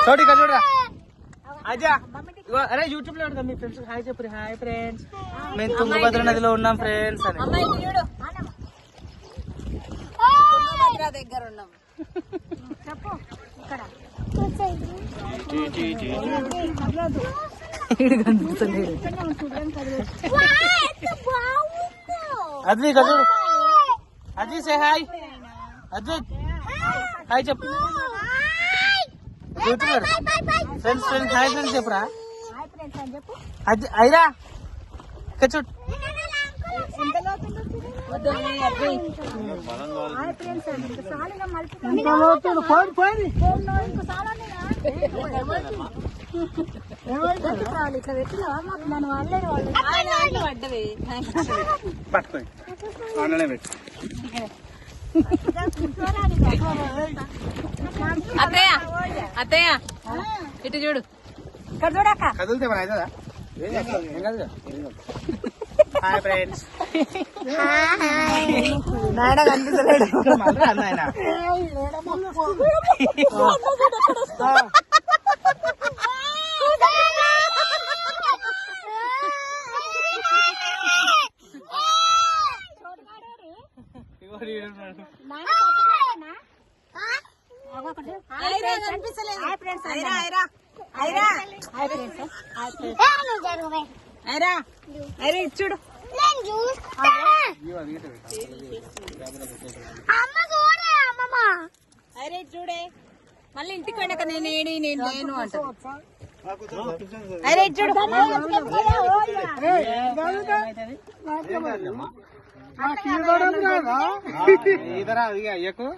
చోటు ఇక్కడ చూడరా అజా. అరే యూట్యూబ్ లో మీ ఫ్రెండ్స్ హాయ్ చెప్పు. హాయ్ ఫ్రెండ్స్, మేము తుంగభద్ర నదిలో ఉన్నాం ఫ్రెండ్స్ అని. దగ్గర ఉన్నాం చెప్పు. ఇక్కడ అద్వి ఇక్కడ చూడు. Advi say hi. Advi hi చెప్పు. ఫ్రెండ్స్ ఫ్రెండ్స్ హాయ్ ఫ్రెండ్స్ చెప్పురా. అయిరా ఇక్కడ చూడు. పట్టుకోండి అత్తయ్య అత్తయ్య ఇటు చూడు. ఇక్కడ చూడక్క. కదులుతే మన అవుతుందా? Hi friends. నాయన కనిపిస్తలేడు. నాయన చూడు. అరే చూడే మళ్ళీ ఇంటికి పోయినాక నేను లేను అంట. అరే చూడు. ఇదరా అయ్యకు